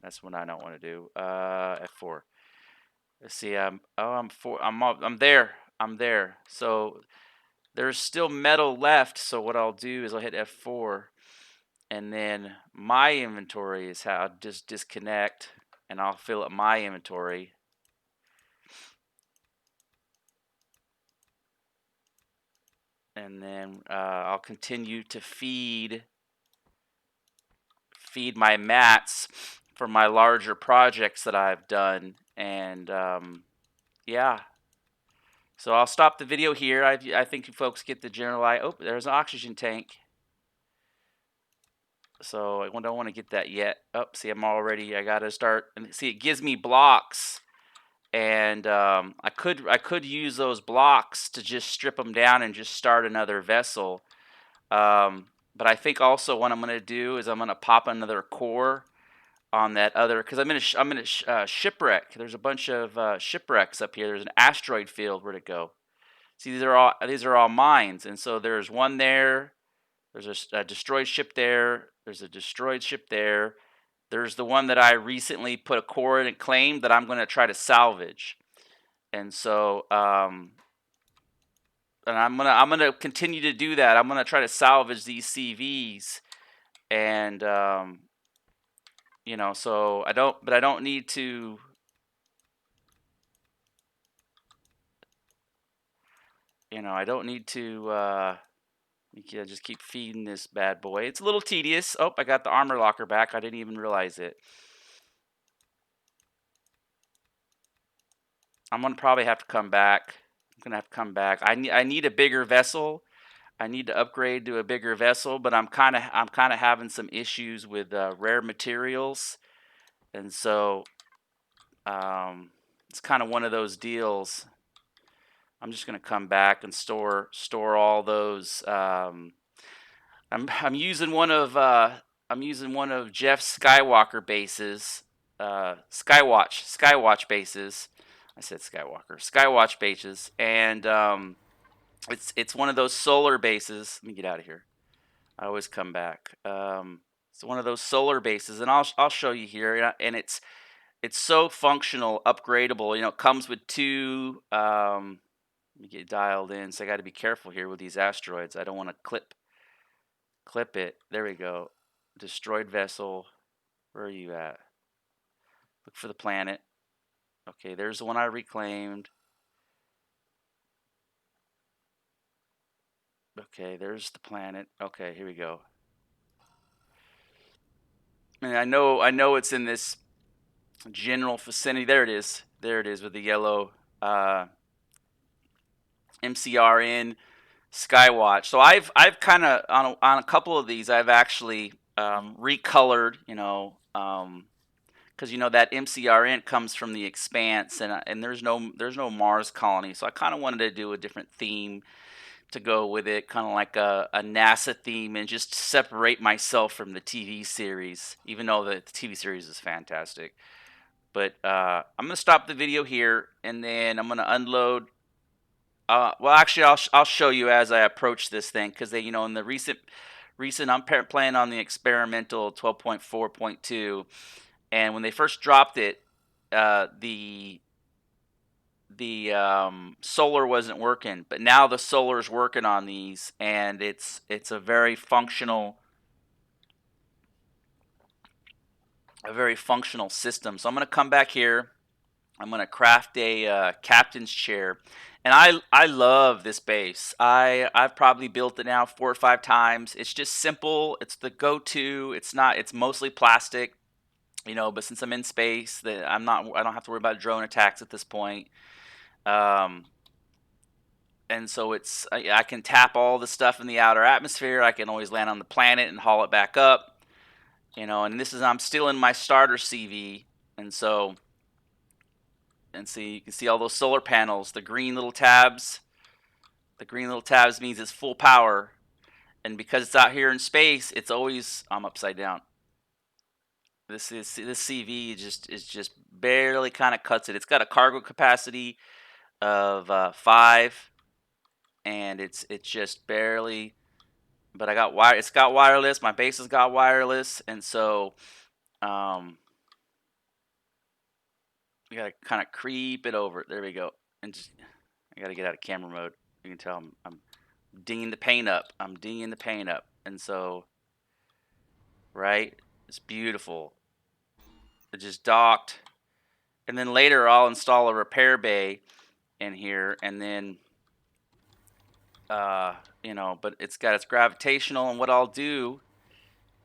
That's what I don't want to do. F4. Let's see. I'm there. I'm there. So there's still metal left. So what I'll do is I'll hit F4, and then my inventory is how I'll just disconnect, and I'll fill up my inventory. And then I'll continue to feed my mats for my larger projects that I've done. And yeah, so I'll stop the video here. I think you folks get the general idea. Oh, there's an oxygen tank. So I don't want to get that yet. Oh, see, I gotta start. And see, it gives me blocks, and I could use those blocks to just strip them down and just start another vessel. But I think also what I'm gonna do is I'm gonna pop another core on that other, because I'm in a shipwreck. There's a bunch of shipwrecks up here. There's an asteroid field. Where'd it go? See, these are all mines, and so there's one there. There's a destroyed ship there. There's a destroyed ship there. There's the one that I recently put a core in and claimed that I'm going to try to salvage. And so, and I'm gonna continue to do that. I'm gonna try to salvage these CVs, and you know, so I don't need to. You know, I don't need to. Just keep feeding this bad boy. It's a little tedious. Oh, I got the armor locker back. I didn't even realize it. I'm gonna probably have to come back. I'm gonna have to come back. I need a bigger vessel. I need to upgrade to a bigger vessel, but I'm kind of having some issues with rare materials, and so it's kind of one of those deals. I'm just gonna come back and store all those. I'm using one of Jeff's Skywalker bases, Skywatch bases. I said Skywalker, Skywatch bases, and it's one of those solar bases. Let me get out of here. I always come back. It's one of those solar bases, and I'll show you here, and it's so functional, upgradable. You know, it comes with two. Let me get dialed in, so I got to be careful here with these asteroids. I don't want to clip it. There we go. Destroyed vessel. Where are you at? Look for the planet. Okay, there's the one I reclaimed. Okay, there's the planet. Okay, here we go. And I know it's in this general vicinity. There it is. There it is with the yellow MCRN Skywatch. So I've kind of on a couple of these I've actually recolored. You know, because you know that MCRN comes from the Expanse, and there's no Mars colony. So I kind of wanted to do a different theme to go with it, kind of like a NASA theme, and just separate myself from the TV series, even though the TV series is fantastic. But I'm gonna stop the video here, and then I'm gonna unload. Well, actually, I'll show you as I approach this thing, because they, you know, in the recent I'm playing on the experimental 12.4.2, and when they first dropped it, the solar wasn't working, but now the solar is working on these, and it's a very functional system. So I'm going to come back here. I'm going to craft a captain's chair, and I love this base. I've probably built it now 4 or 5 times. It's just simple. It's the go-to. It's mostly plastic, you know. But since I'm in space, that I don't have to worry about drone attacks at this point. Um, and so I can tap all the stuff in the outer atmosphere. I can always land on the planet and haul it back up, you know. And I'm still in my starter CV, and so you can see all those solar panels, the green little tabs. The green little tabs means it's full power, and because it's out here in space, it's always I'm upside down. This CV is just barely kind of cuts it. It's got a cargo capacity of 5, and it's just barely. But it's got wireless. My base has got wireless, and so We gotta kind of creep it over. There we go. And just, I gotta get out of camera mode. You can tell I'm dinging the paint up. I'm dinging the paint up. And so, right, it's beautiful. It just docked. And then later I'll install a repair bay in here, and then you know, but it's got its gravitational, and what I'll do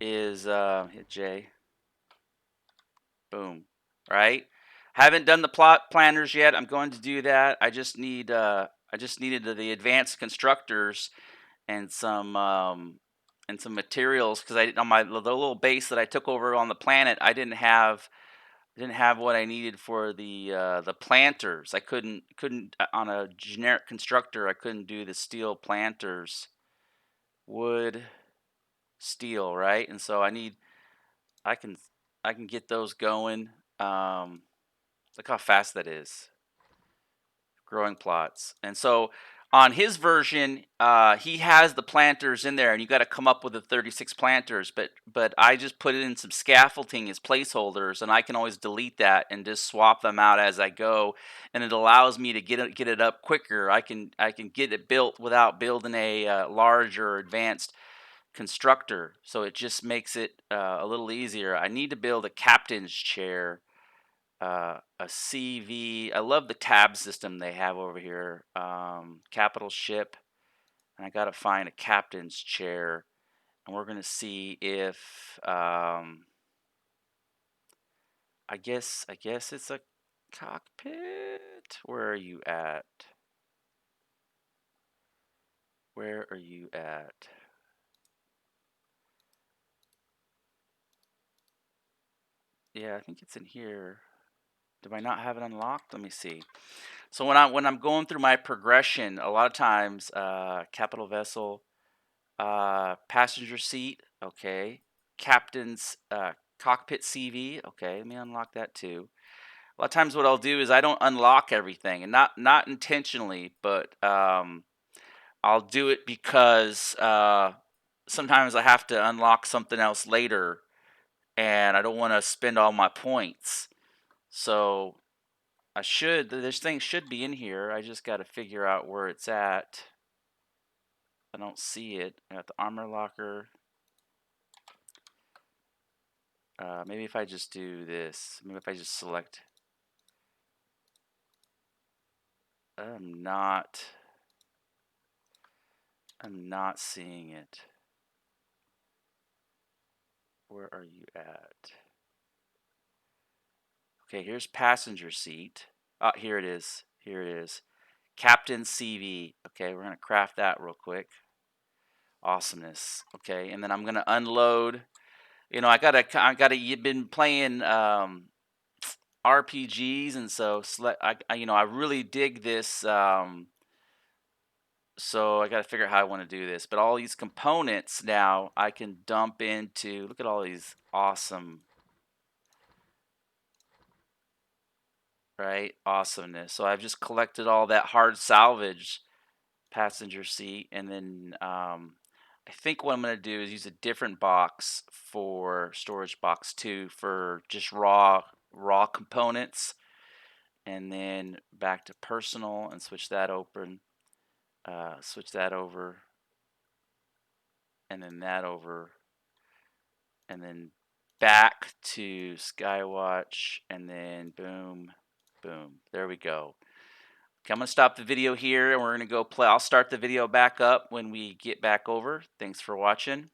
is hit J. Boom. Right? Haven't done the plot planners yet. I'm going to do that. I just needed the advanced constructors and some materials, because I on the little base that I took over on the planet, I didn't have what I needed for the planters. I couldn't on a generic constructor. I couldn't do the steel planters. Wood, steel, right? And so I can get those going. Look how fast that is. Growing plots. And so on his version, he has the planters in there, and you got to come up with the 36 planters. But I just put it in some scaffolding as placeholders, and I can always delete that and just swap them out as I go, and it allows me to get it up quicker. I can get it built without building a large or advanced constructor, so it just makes it a little easier. I need to build a captain's chair. A CV. I love the tab system they have over here. Capital ship, and I gotta find a captain's chair, and we're gonna see if I guess it's a cockpit. Where are you at? Where are you at? Yeah, I think it's in here. Do I not have it unlocked? Let me see. So when I'm going through my progression, a lot of times, capital vessel, passenger seat, okay, captain's cockpit CV, okay. Let me unlock that too. A lot of times, what I'll do is I don't unlock everything, and not intentionally, but I'll do it because sometimes I have to unlock something else later, and I don't want to spend all my points. So this thing should be in here. I just got to figure out where it's at. I don't see it. I got the armor locker. Maybe if I just do this. Maybe if I just select. I'm not seeing it. Where are you at? Okay, here's passenger seat. Oh, here it is. Here it is. Captain CV. Okay, we're gonna craft that real quick. Awesomeness. Okay, and then I'm gonna unload. You know, I gotta. You've been playing RPGs, and so I really dig this. So I got to figure out how I want to do this. But all these components now I can dump into. Look at all these awesome, right? Awesomeness. So I've just collected all that hard salvage passenger seat, and then I think what I'm going to do is use a different box for storage box 2 for just raw components, and then back to personal and switch that open, switch that over, and then that over, and then back to Skywatch, and then boom, boom. There we go. Okay, I'm going to stop the video here, and we're going to go play. I'll start the video back up when we get back over. Thanks for watching.